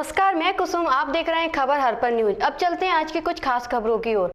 नमस्कार, मैं कुसुम। आप देख रहे हैं खबर हरपन न्यूज। अब चलते हैं आज की कुछ खास खबरों की ओर।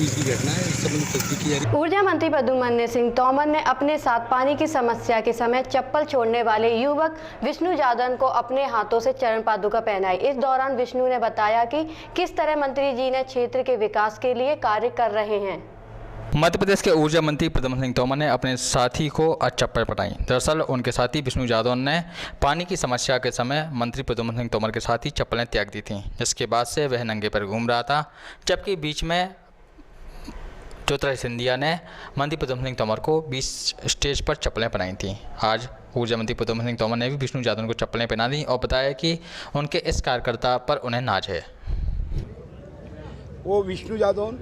की घटना है, इस संबंध में तस्दीक की जा रही है। ऊर्जा मंत्री प्रद्युम्न सिंह तोमर ने अपने साथ पानी की समस्या के समय चप्पल छोड़ने वाले युवक विष्णु जादव को अपने हाथों से चरण पादुका पहनाई। इस दौरान विष्णु ने बताया कि किस तरह मंत्री जी ने क्षेत्र के विकास के लिए कार्य कर रहे हैं। मध्य प्रदेश के ऊर्जा मंत्री प्रद्युम्न सिंह तोमर ने अपने साथी को आज चप्पल पहनाई। दरअसल उनके साथी विष्णु जादव ने पानी की समस्या के समय मंत्री प्रद्युम्न सिंह तोमर के साथ ही चप्पलें त्याग दी थीं, जिसके बाद से वह नंगे पर घूम रहा था। जबकि बीच में ज्योतिरादित्य सिंधिया ने मंत्री प्रद्युम्न सिंह तोमर को बीच स्टेज पर चप्पलें पहनाई थीं। आज ऊर्जा मंत्री प्रद्युम्न सिंह तोमर ने भी विष्णु जादव को चप्पलें पहना दी और बताया कि उनके इस कार्यकर्ता पर उन्हें नाज है। वो विष्णु जादव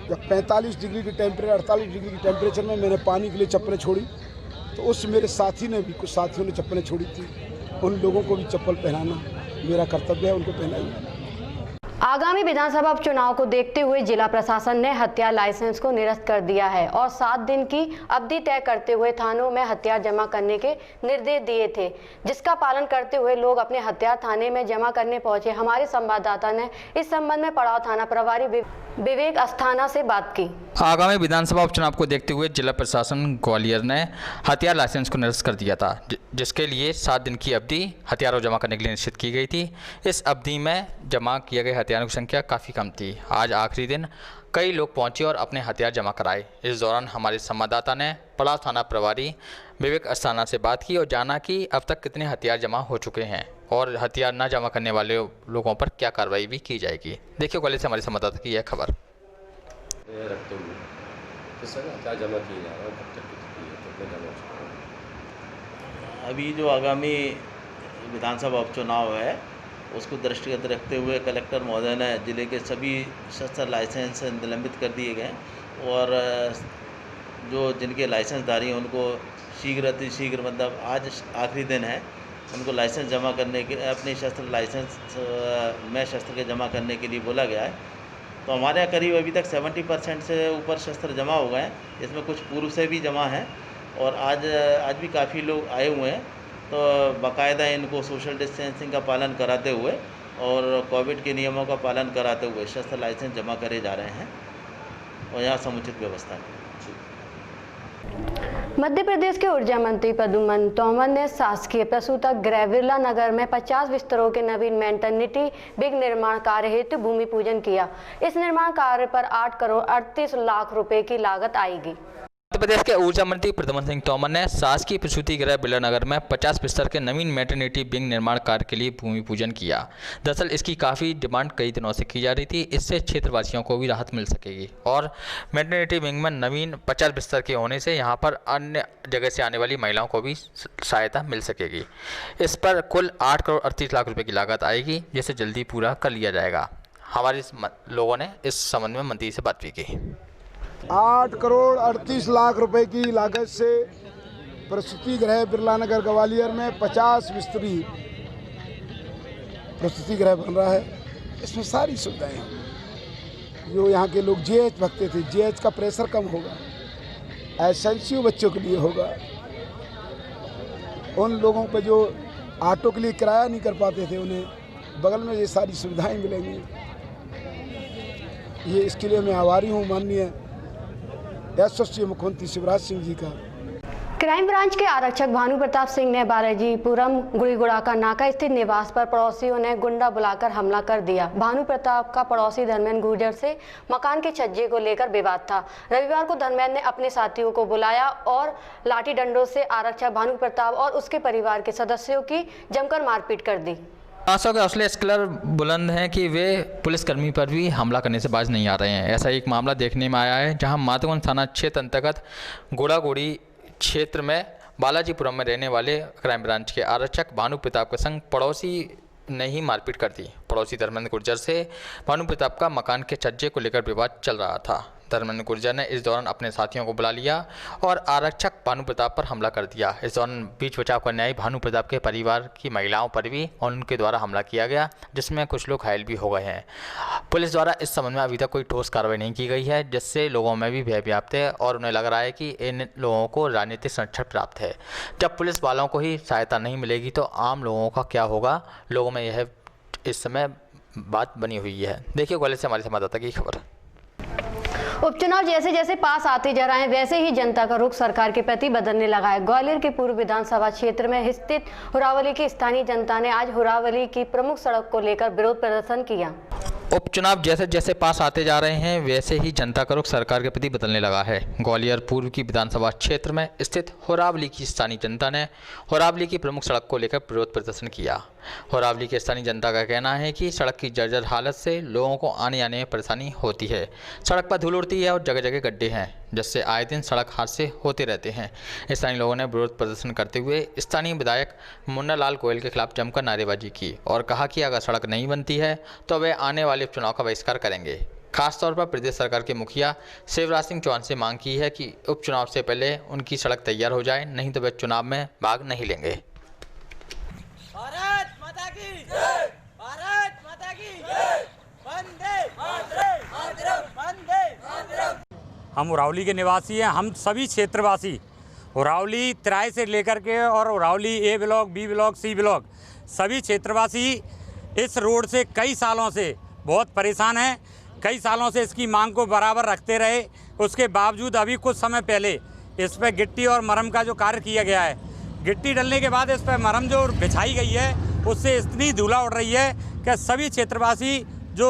जब 45 डिग्री की टेम्परेचर 48 डिग्री की टेम्परेचर में मैंने पानी के लिए चप्पलें छोड़ी, तो उस मेरे साथी ने भी, कुछ साथियों ने चप्पलें छोड़ी थी। उन लोगों को भी चप्पल पहनाना मेरा कर्तव्य है, उनको पहनाई। आगामी विधानसभा उपचुनाव को देखते हुए जिला प्रशासन ने हथियार लाइसेंस को निरस्त कर दिया है और 7 दिन की अवधि तय करते हुए थानों में हथियार जमा करने के निर्देश दिए थे, जिसका पालन करते हुए लोग अपने हथियार थाने में जमा करने पहुंचे। हमारे संवाददाता ने इस संबंध में पड़ाव थाना प्रभारी विवेक अस्थाना से बात की। आगामी विधानसभा उपचुनाव को देखते हुए जिला प्रशासन ग्वालियर ने हथियार लाइसेंस को निरस्त कर दिया था, जिसके लिए 7 दिन की अवधि हथियारों जमा करने के लिए निश्चित की गई थी। इस अवधि में जमा किए गए हथियारों की संख्या काफ़ी कम थी। आज आखिरी दिन कई लोग पहुंचे और अपने हथियार जमा कराए। इस दौरान हमारे संवाददाता ने पड़ाव थाना प्रभारी विवेक अस्थाना से बात की और जाना कि अब तक कितने हथियार जमा हो चुके हैं और हथियार न जमा करने वाले लोगों पर क्या कार्रवाई भी की जाएगी। देखिए ग्वालियर से हमारे संवाददाता की यह खबर। रखते हुए किस तरह हथियार जमा किए जा रहे हैं, कब तक कितने जमा हो चुके हैं? अभी जो आगामी विधानसभा उपचुनाव है उसको दृष्टिगत रखते हुए कलेक्टर महोदय ने जिले के सभी शस्त्र लाइसेंस निलंबित कर दिए गए और जो जिनके लाइसेंसधारी हैं उनको शीघ्र मतलब आज आखिरी दिन है, उनको लाइसेंस जमा करने के अपने शस्त्र लाइसेंस में शस्त्र के जमा करने के लिए बोला गया है। तो हमारे यहाँ करीब अभी तक 70% से ऊपर शस्त्र जमा हो गए हैं, इसमें कुछ पूर्व से भी जमा हैं और आज भी काफ़ी लोग आए हुए हैं। तो बाकायदा इनको सोशल डिस्टेंसिंग का पालन कराते हुए और कोविड के नियमों का पालन कराते हुए शस्त्र लाइसेंस जमा करे जा रहे हैं और यहाँ समुचित व्यवस्था है। मध्य प्रदेश के ऊर्जा मंत्री प्रद्युम्न तोमर ने शासकीय प्रसूता गृह बिरला नगर में 50 बिस्तरों के नवीन मैटरनिटी विंग निर्माण कार्य हेतु भूमि पूजन किया। इस निर्माण कार्य पर 8 करोड़ 38 लाख रुपए की लागत आएगी। मध्य प्रदेश के ऊर्जा मंत्री प्रद्युम्न सिंह तोमर ने शासकीय प्रसूति गृह बिरला नगर में 50 बिस्तर के नवीन मैटरनिटी विंग निर्माण कार्य के लिए भूमि पूजन किया। दरअसल इसकी काफ़ी डिमांड कई दिनों से की जा रही थी। इससे क्षेत्रवासियों को भी राहत मिल सकेगी और मैटरनिटी विंग में नवीन 50 बिस्तर के होने से यहाँ पर अन्य जगह से आने वाली महिलाओं को भी सहायता मिल सकेगी। इस पर कुल 8 करोड़ 38 लाख रुपये की लागत आएगी, जिसे जल्दी पूरा कर लिया जाएगा। हमारे लोगों ने इस संबंध में मंत्री से बात भी की। 8 करोड़ 38 लाख रुपए की लागत से प्रसूति गृह बिरला नगर ग्वालियर में 50 बिस्तरी प्रसूति गृह बन रहा है। इसमें सारी सुविधाएं हैं। जो यहाँ के लोग जीएच भगते थे, जीएच का प्रेशर कम होगा, एसएनसीयू बच्चों के लिए होगा, उन लोगों पर जो ऑटो के लिए किराया नहीं कर पाते थे उन्हें बगल में ये सारी सुविधाएं मिलेंगी। ये इसके लिए मैं आभारी हूँ माननीय यशस्वी मुख्यमंत्री शिवराज सिंह जी का। क्राइम ब्रांच के आरक्षक भानु प्रताप सिंह ने बालाजीपुरम गुड़ीगुड़ा का नाका स्थित निवास पर पड़ोसियों ने गुंडा बुलाकर हमला कर दिया। भानु प्रताप का पड़ोसी धर्मेंद्र गुर्जर से मकान के छज्जे को लेकर विवाद था। रविवार को धर्मेंद्र ने अपने साथियों को बुलाया और लाठी डंडों से आरक्षक भानु प्रताप और उसके परिवार के सदस्यों की जमकर मारपीट कर दी। आंसू के हौसले इस कलर बुलंद हैं कि वे पुलिसकर्मी पर भी हमला करने से बाज नहीं आ रहे हैं। ऐसा एक मामला देखने में आया है जहां माधवगंज थाना क्षेत्र अंतर्गत गुड़ागुड़ी क्षेत्र में बालाजीपुरम में रहने वाले क्राइम ब्रांच के आरक्षक भानु प्रताप के संग पड़ोसी ने ही मारपीट कर दी। पड़ोसी धर्मेंद्र गुर्जर से भानु प्रताप का मकान के छज्जे को लेकर विवाद चल रहा था। धर्मेंद्र गुर्जर ने इस दौरान अपने साथियों को बुला लिया और आरक्षक भानु प्रताप पर हमला कर दिया। इस दौरान बीच बचाव करने आई भानु प्रताप के परिवार की महिलाओं पर भी उनके द्वारा हमला किया गया, जिसमें कुछ लोग घायल भी हो गए हैं। पुलिस द्वारा इस संबंध में अभी तक कोई ठोस कार्रवाई नहीं की गई है, जिससे लोगों में भी भय व्याप्त है और उन्हें लग रहा है कि इन लोगों को राजनीतिक संरक्षण प्राप्त है। जब पुलिस वालों को ही सहायता नहीं मिलेगी तो आम लोगों का क्या होगा, लोगों में यह इस समय बात बनी हुई है। देखिए ग्वालियर से हमारे संवाददाता की खबर। उपचुनाव जैसे जैसे पास आते जा रहे हैं वैसे ही जनता का रुख सरकार के प्रति बदलने लगा है। ग्वालियर के पूर्व विधानसभा क्षेत्र में स्थित हुरावली की स्थानीय जनता ने आज हुरावली की प्रमुख सड़क को लेकर विरोध प्रदर्शन किया। उपचुनाव जैसे जैसे पास आते जा रहे हैं वैसे ही जनता का रुख सरकार के प्रति बदलने लगा है। ग्वालियर पूर्व की विधानसभा क्षेत्र में स्थित हुरावली की स्थानीय जनता ने हुरावली की प्रमुख सड़क को लेकर विरोध प्रदर्शन किया। हुरावली की स्थानीय जनता का कहना है कि सड़क की जर्जर हालत से लोगों को आने जाने में परेशानी होती है। सड़क पर धूल उड़ती है और जगह जगह गड्ढे हैं, जिससे आए दिन सड़क हादसे होते रहते हैं। स्थानीय लोगों ने विरोध प्रदर्शन करते हुए स्थानीय विधायक मुन्ना लाल गोयल के खिलाफ जमकर नारेबाजी की और कहा कि अगर सड़क नहीं बनती है तो वे आने वाले उपचुनाव का बहिष्कार करेंगे। खासतौर पर प्रदेश सरकार की मुखिया शिवराज सिंह चौहान से मांग की है कि उपचुनाव से पहले उनकी सड़क तैयार हो जाए, नहीं तो वे चुनाव में भाग नहीं लेंगे। भारत माता की जय, भारत माता की जय, वंदे मातरम, वंदे मातरम। हम हुरावली के निवासी हैं। हम सभी क्षेत्रवासी हुरावली तिराई से लेकर के और Hurawali a block, b block, c block सभी क्षेत्रवासी इस रोड से कई सालों से बहुत परेशान हैं। कई सालों से इसकी मांग को बराबर रखते रहे, उसके बावजूद अभी कुछ समय पहले इस पर गिट्टी और मरम का जो कार्य किया गया है, गिट्टी डलने के बाद इस पर मरम जो बिछाई गई है उससे इतनी धूला उड़ रही है कि सभी क्षेत्रवासी जो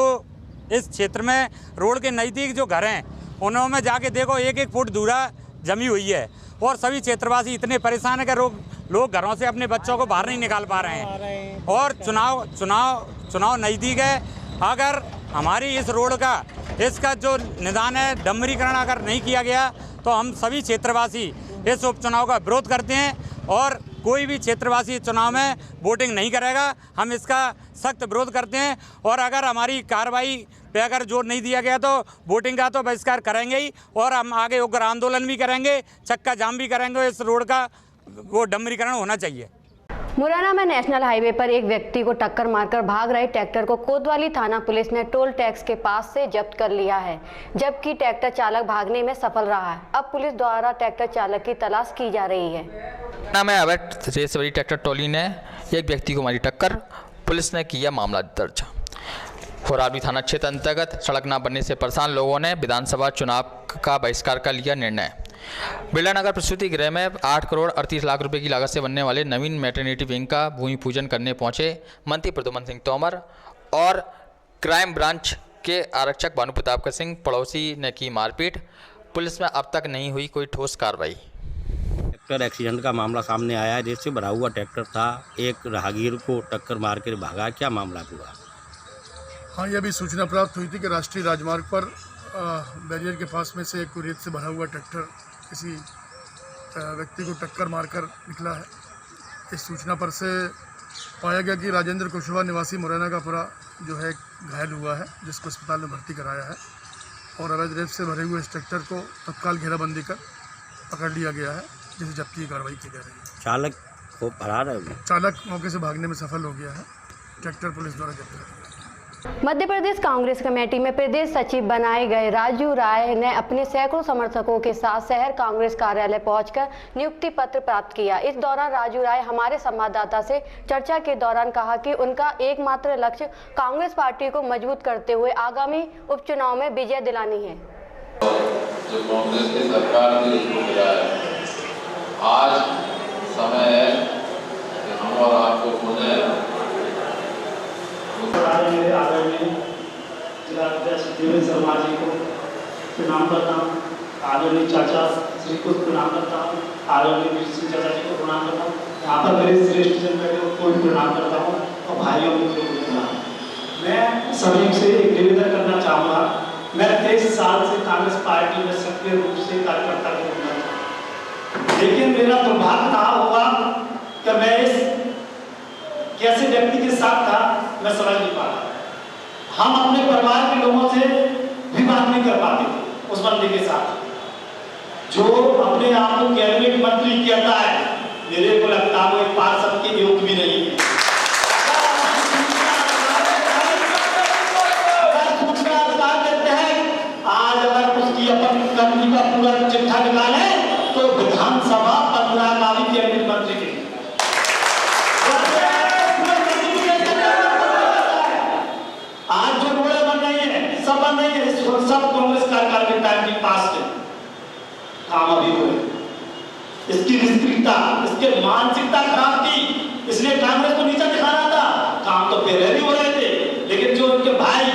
इस क्षेत्र में रोड के नज़दीक जो घर हैं उन्होंने जाके देखो 1-1 फुट धूला जमी हुई है और सभी क्षेत्रवासी इतने परेशान है कि लोग घरों से अपने बच्चों को बाहर नहीं निकाल पा रहे हैं। और चुनाव नज़दीक है। अगर हमारी इस रोड का इसका जो निदान है, डम्बरीकरण अगर नहीं किया गया तो हम सभी क्षेत्रवासी इस उपचुनाव का विरोध करते हैं और कोई भी क्षेत्रवासी चुनाव में वोटिंग नहीं करेगा। हम इसका सख्त विरोध करते हैं और अगर हमारी कार्रवाई पे अगर जोर नहीं दिया गया तो वोटिंग का तो बहिष्कार करेंगे ही और हम आगे उग्र आंदोलन भी करेंगे, चक्का जाम भी करेंगे। इस रोड का वो डम्बरीकरण होना चाहिए। मुरैना में नेशनल हाईवे पर एक व्यक्ति को टक्कर मारकर भाग रहे ट्रैक्टर को कोतवाली थाना पुलिस ने टोल टैक्स के पास से जब्त कर लिया है, जबकि ट्रैक्टर चालक भागने में सफल रहा है। अब पुलिस द्वारा ट्रैक्टर चालक की तलाश की जा रही है। में अवैध रेस वाली ट्रैक्टर ट्रॉली ने एक व्यक्ति को मारी टक्कर, पुलिस ने किया मामला दर्ज। हुरावली थाना क्षेत्र अंतर्गत सड़क न बनने से परेशान लोगों ने विधानसभा चुनाव का बहिष्कार का लिया निर्णय। बिरला नगर प्रसूति गृह में 8 करोड़ 38 लाख रुपए की लागत से बनने वाले नवीन मैटरनिटी विंग का भूमि पूजन करने पहुंचे मंत्री प्रद्युम्न सिंह तोमर और क्राइम ब्रांच के आरक्षक भानु प्रताप सिंह पड़ोसी ने की मारपीट। पुलिस में अब तक नहीं हुई कोई ठोस कार्रवाई। ट्रैक्टर एक्सीडेंट का मामला सामने आया है, जिससे भरा हुआ ट्रैक्टर था, एक राहगीर को टक्कर मार कर भागा। क्या मामला हुआ? हाँ, यह भी सूचना प्राप्त हुई थी कि राष्ट्रीय राजमार्ग पर बैरियर के पास में से एक रेत से भरा हुआ ट्रैक्टर किसी व्यक्ति को टक्कर मारकर निकला है। इस सूचना पर से पाया गया कि राजेंद्र कुशवाहा निवासी मुरैना का पूरा जो है घायल हुआ है, जिसको अस्पताल में भर्ती कराया है और अवैध रेत से भरे हुए इस ट्रैक्टर को तत्काल घेराबंदी कर पकड़ लिया गया है, जिसे जब्ती की कार्रवाई की जा रही है। चालक को फरार है। चालक मौके से भागने में सफल हो गया है। ट्रैक्टर पुलिस द्वारा जब्त किया गया। मध्य प्रदेश कांग्रेस कमेटी में प्रदेश सचिव बनाए गए राजू राय ने अपने सैकड़ों समर्थकों के साथ शहर कांग्रेस कार्यालय पहुंचकर नियुक्ति पत्र प्राप्त किया। इस दौरान राजू राय हमारे संवाददाता से चर्चा के दौरान कहा कि उनका एकमात्र लक्ष्य कांग्रेस पार्टी को मजबूत करते हुए आगामी उपचुनाव में विजय दिलानी है। जो कांग्रेस की सरकार ने उसको गिराया आज समय है कि हम और आपको पुनः आदरणीय जिलाध्यक्ष देवेंद्र शर्मा जी को प्रणाम करता हूँ। आदरणीय चाचा श्री को प्रणाम करता हूँ। आदरणीय वीर सिंह चाचा जी को प्रणाम करता हूँ। यहाँ पर मेरे श्रेष्ठ जन बैठे को भी प्रणाम करता हूँ और भाइयों मित्रों को प्रणाम। मैं सभी से एक निवेदन करना चाहूँगा। मैं 23 साल से कांग्रेस पार्टी में सक्रिय रूप से कार्यकर्ता के रूप में, लेकिन मेरा दुर्भाग्य रहा होगा कि मैं इस कैसे व्यक्ति के साथ था मैं समझ नहीं पाता। हम अपने परिवार के लोगों से भी बात नहीं कर पाते थे उस बंदे के साथ जो अपने आप को कैबिनेट मंत्री कहता है। मेरे को लगता है वो एक पार्षद के योग्य भी नहीं है। आज अगर उसकी अपन कंपनी का पूरा चिट्ठा निकाले तो विधानसभा 15 का भी कैबिनेट मंत्री के आज जो रोड़े बन रही है सब बन रही है, सब कांग्रेस सरकार के टाइम की पास के काम अभी हुए। इसकी निष्क्रियता, इसके मानसिकता खराब थी, इसलिए कांग्रेस को नीचा दिखाना था। काम तो पहले भी हो रहे थे, लेकिन जो उनके भाई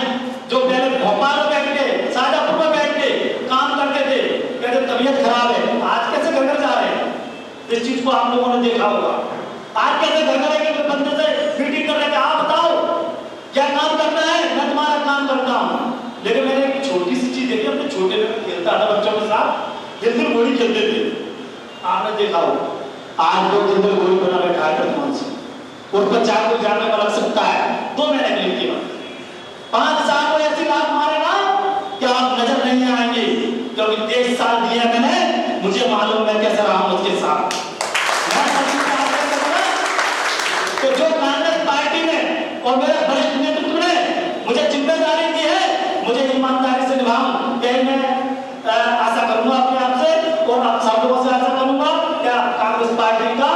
जो पहले भोपाल में बैठ के शाहजहांपुर में बैठ के काम करते थे, कहते तबीयत खराब है, आज कैसे घर घर जा रहे हैं? इस चीज को आप लोगों ने देखा होगा। आज कैसे घर घर के बंदे से मीटिंग कर रहे थे, आप बताओ क्या काम करना है, मैं तुम्हारा काम करता हूँ। लेकिन मैंने एक छोटी सी चीज देखी, अपने छोटे में खेलता था बच्चों के साथ, दिल गोली खेलते थे, आपने देखा हो। आज लोग दिल गोली बना बैठा है प्रधान से, उस पर 4 को जाने में लग सकता है 2 महीने के लिए केवल 5 साल को ऐसी लात मारेगा कि आप नजर नहीं आएंगे, क्योंकि 23 साल दिया मैंने, मुझे मालूम मैं कैसे रहा हूं उसके साथ। तो जो कांग्रेस पार्टी ने और मेरे वरिष्ठ नेतृत्व ने मुझे जिम्मेदारी दी है, मुझे ईमानदारी से निभाऊं। यही मैं आशा करूंगा अपने आप से और आप सब लोगों से आशा करूंगा कि आप कांग्रेस पार्टी का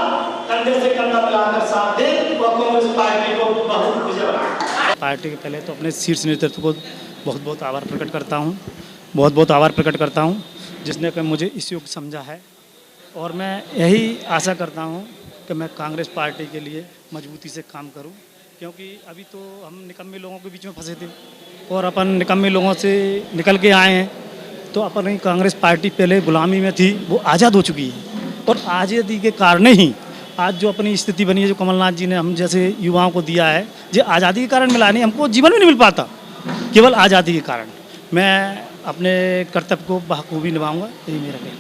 कंधे से कंधा मिलाकर साथ दें और कांग्रेस पार्टी को बहुत विजय बनाएं। पार्टी के पहले तो अपने शीर्ष नेतृत्व को बहुत बहुत आभार प्रकट करता हूँ, बहुत बहुत आभार प्रकट करता हूँ जिसने कि मुझे इस योग्य समझा है। और मैं यही आशा करता हूँ कि मैं कांग्रेस पार्टी के लिए मजबूती से काम करूँ, क्योंकि अभी तो हम निकम्मे लोगों के बीच में फंसे थे और अपन निकम्मे लोगों से निकल के आए हैं। तो अपनी कांग्रेस पार्टी पहले गुलामी में थी, वो आज़ाद हो चुकी है और आज़ादी के कारण ही आज जो अपनी स्थिति बनी है, जो कमलनाथ जी ने हम जैसे युवाओं को दिया है, जो आज़ादी के कारण मिला नहीं, हमको जीवन में नहीं मिल पाता, केवल आज़ादी के कारण। मैं अपने कर्तव्य को बखूबी निभाऊंगा, यही मेरा कहना है।